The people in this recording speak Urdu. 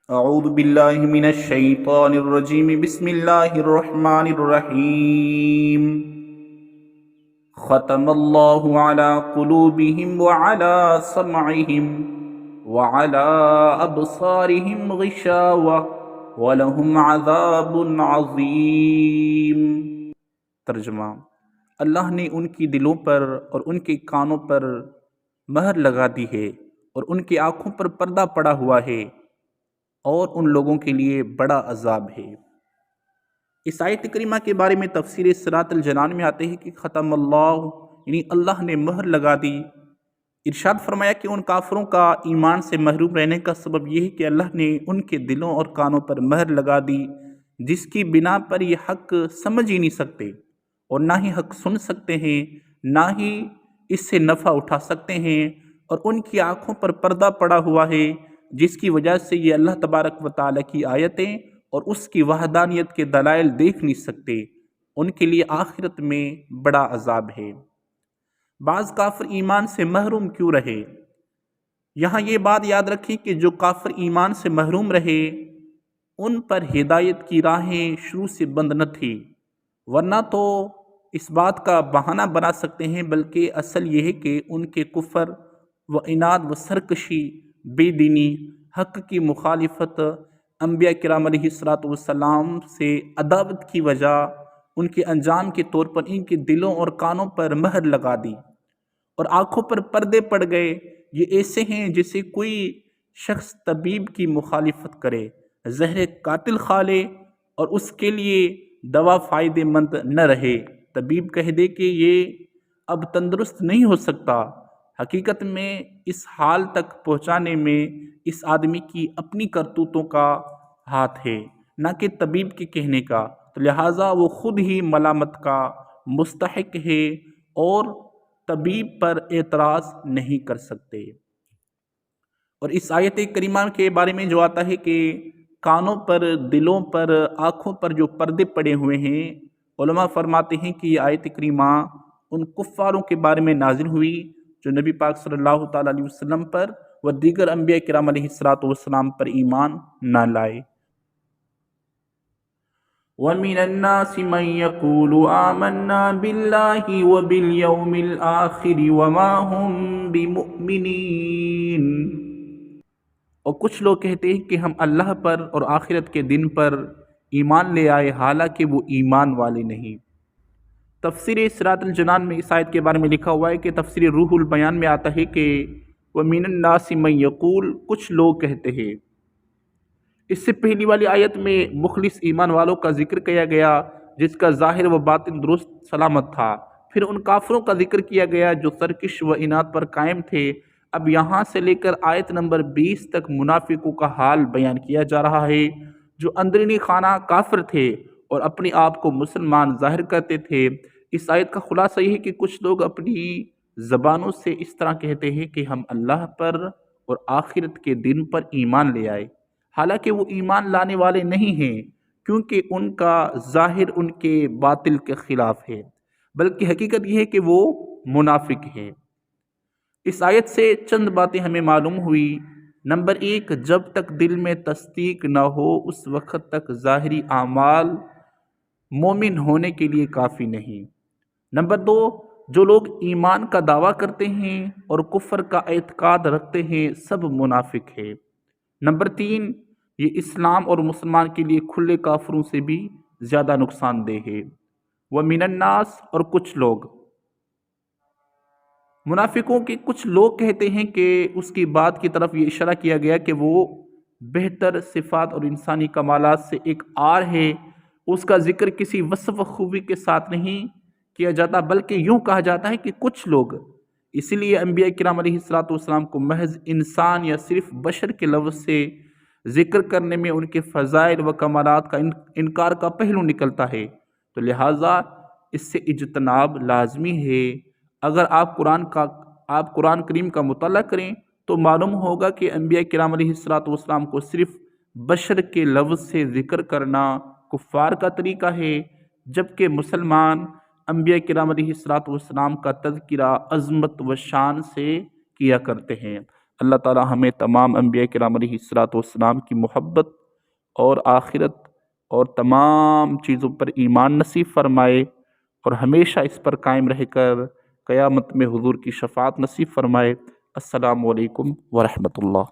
اعوذ باللہ من الشیطان الرجیم بسم اللہ الرحمن الرحیم ختم اللہ علی قلوبہم وعلی سمعہم وعلی ابصارہم غشاوہ ولہم عذاب عظیم۔ ترجمہ: اللہ نے ان کی دلوں پر اور ان کے کانوں پر مہر لگا دی ہے اور ان کی آنکھوں پر پردہ پڑا ہوا ہے، اور ان لوگوں کے لیے بڑا عذاب ہے۔ اس آیت کریمہ کے بارے میں تفسیر صراط الجنان میں آتے ہیں کہ ختم اللہ یعنی اللہ نے مہر لگا دی۔ ارشاد فرمایا کہ ان کافروں کا ایمان سے محروم رہنے کا سبب یہ ہے کہ اللہ نے ان کے دلوں اور کانوں پر مہر لگا دی، جس کی بنا پر یہ حق سمجھ ہی نہیں سکتے اور نہ ہی حق سن سکتے ہیں، نہ ہی اس سے نفع اٹھا سکتے ہیں، اور ان کی آنکھوں پر پردہ پڑا ہوا ہے، جس کی وجہ سے یہ اللہ تبارک و تعالیٰ کی آیتیں اور اس کی وحدانیت کے دلائل دیکھ نہیں سکتے۔ ان کے لیے آخرت میں بڑا عذاب ہے۔ بعض کافر ایمان سے محروم کیوں رہے؟ یہاں یہ بات یاد رکھیں کہ جو کافر ایمان سے محروم رہے ان پر ہدایت کی راہیں شروع سے بند نہ تھی، ورنہ تو اس بات کا بہانہ بنا سکتے ہیں، بلکہ اصل یہ ہے کہ ان کے کفر و عناد و سرکشی، بے دینی، حق کی مخالفت، انبیاء کرام علیہ السلام سے عداوت کی وجہ ان کے انجام کے طور پر ان کے دلوں اور کانوں پر مہر لگا دی اور آنکھوں پر پردے پڑ گئے۔ یہ ایسے ہیں جیسے کوئی شخص طبیب کی مخالفت کرے، زہر قاتل کھا لے اور اس کے لیے دوا فائدہ مند نہ رہے، طبیب کہہ دے کہ یہ اب تندرست نہیں ہو سکتا۔ حقیقت میں اس حال تک پہنچانے میں اس آدمی کی اپنی کرتوتوں کا ہاتھ ہے، نہ کہ طبیب کے کہنے کا، تو لہٰذا وہ خود ہی ملامت کا مستحق ہے اور طبیب پر اعتراض نہیں کر سکتے۔ اور اس آیت کریمہ کے بارے میں جو آتا ہے کہ کانوں پر، دلوں پر، آنکھوں پر جو پردے پڑے ہوئے ہیں، علماء فرماتے ہیں کہ یہ آیت کریمہ ان کفاروں کے بارے میں نازل ہوئی جو نبی پاک صلی اللہ تعالیٰ علیہ وسلم پر و دیگر انبیاء کرام علیہ السلام پر ایمان نہ لائے۔ وَمِنَ النَّاسِ مَن يَقُولُ آمَنَّا بِاللَّهِ وَبِالْيَوْمِ الْآخِرِ وَمَا هُم بِمُؤْمِنِينَ۔ اور کچھ لوگ کہتے ہیں کہ ہم اللہ پر اور آخرت کے دن پر ایمان لے آئے، حالانکہ وہ ایمان والے نہیں۔ تفسیر صراط الجنان میں اس آیت کے بارے میں لکھا ہوا ہے کہ تفسیر روح البیان میں آتا ہے کہ وَمِنَ النَّاسِ مَن يَقُول، کچھ لوگ کہتے ہیں۔ اس سے پہلی والی آیت میں مخلص ایمان والوں کا ذکر کیا گیا جس کا ظاہر و باطن درست سلامت تھا، پھر ان کافروں کا ذکر کیا گیا جو سرکش و عناد پر قائم تھے۔ اب یہاں سے لے کر آیت نمبر 20 تک منافقوں کا حال بیان کیا جا رہا ہے، جو اندرونی خانہ کافر تھے اور اپنے آپ کو مسلمان ظاہر کرتے تھے۔ اس آیت کا خلاصہ یہ ہے کہ کچھ لوگ اپنی زبانوں سے اس طرح کہتے ہیں کہ ہم اللہ پر اور آخرت کے دن پر ایمان لے آئے، حالانکہ وہ ایمان لانے والے نہیں ہیں، کیونکہ ان کا ظاہر ان کے باطل کے خلاف ہے، بلکہ حقیقت یہ ہے کہ وہ منافق ہیں۔ اس آیت سے چند باتیں ہمیں معلوم ہوئی۔ نمبر 1، جب تک دل میں تصدیق نہ ہو اس وقت تک ظاہری اعمال مومن ہونے کے لیے کافی نہیں۔ نمبر 2، جو لوگ ایمان کا دعویٰ کرتے ہیں اور کفر کا اعتقاد رکھتے ہیں سب منافق ہیں۔ نمبر 3، یہ اسلام اور مسلمان کے لیے کھلے کافروں سے بھی زیادہ نقصان دہ ہے۔ وَمِنَ النَّاسِ، اور کچھ لوگ، منافقوں کے کچھ لوگ کہتے ہیں کہ اس کی بات کی طرف یہ اشارہ کیا گیا کہ وہ بہتر صفات اور انسانی کمالات سے ایک آر ہے۔ اس کا ذکر کسی وصف و خوبی کے ساتھ نہیں کیا جاتا، بلکہ یوں کہا جاتا ہے کہ کچھ لوگ، اسی لیے انبیاء کرام علیہ السلام کو محض انسان یا صرف بشر کے لفظ سے ذکر کرنے میں ان کے فضائل و کمالات کا انکار کا پہلو نکلتا ہے، تو لہٰذا اس سے اجتناب لازمی ہے۔ اگر آپ قرآن کریم کا مطالعہ کریں تو معلوم ہوگا کہ انبیاء کرام علیہ السلام کو صرف بشر کے لفظ سے ذکر کرنا کفار کا طریقہ ہے، جبکہ مسلمان انبیاء کرام علیہ السلام کا تذکرہ عظمت و شان سے کیا کرتے ہیں۔ اللہ تعالی ہمیں تمام انبیاء کرام علیہ الصلوۃ والسلام کی محبت اور آخرت اور تمام چیزوں پر ایمان نصیب فرمائے، اور ہمیشہ اس پر قائم رہ کر قیامت میں حضور کی شفاعت نصیب فرمائے۔ السلام علیکم ورحمۃ اللہ۔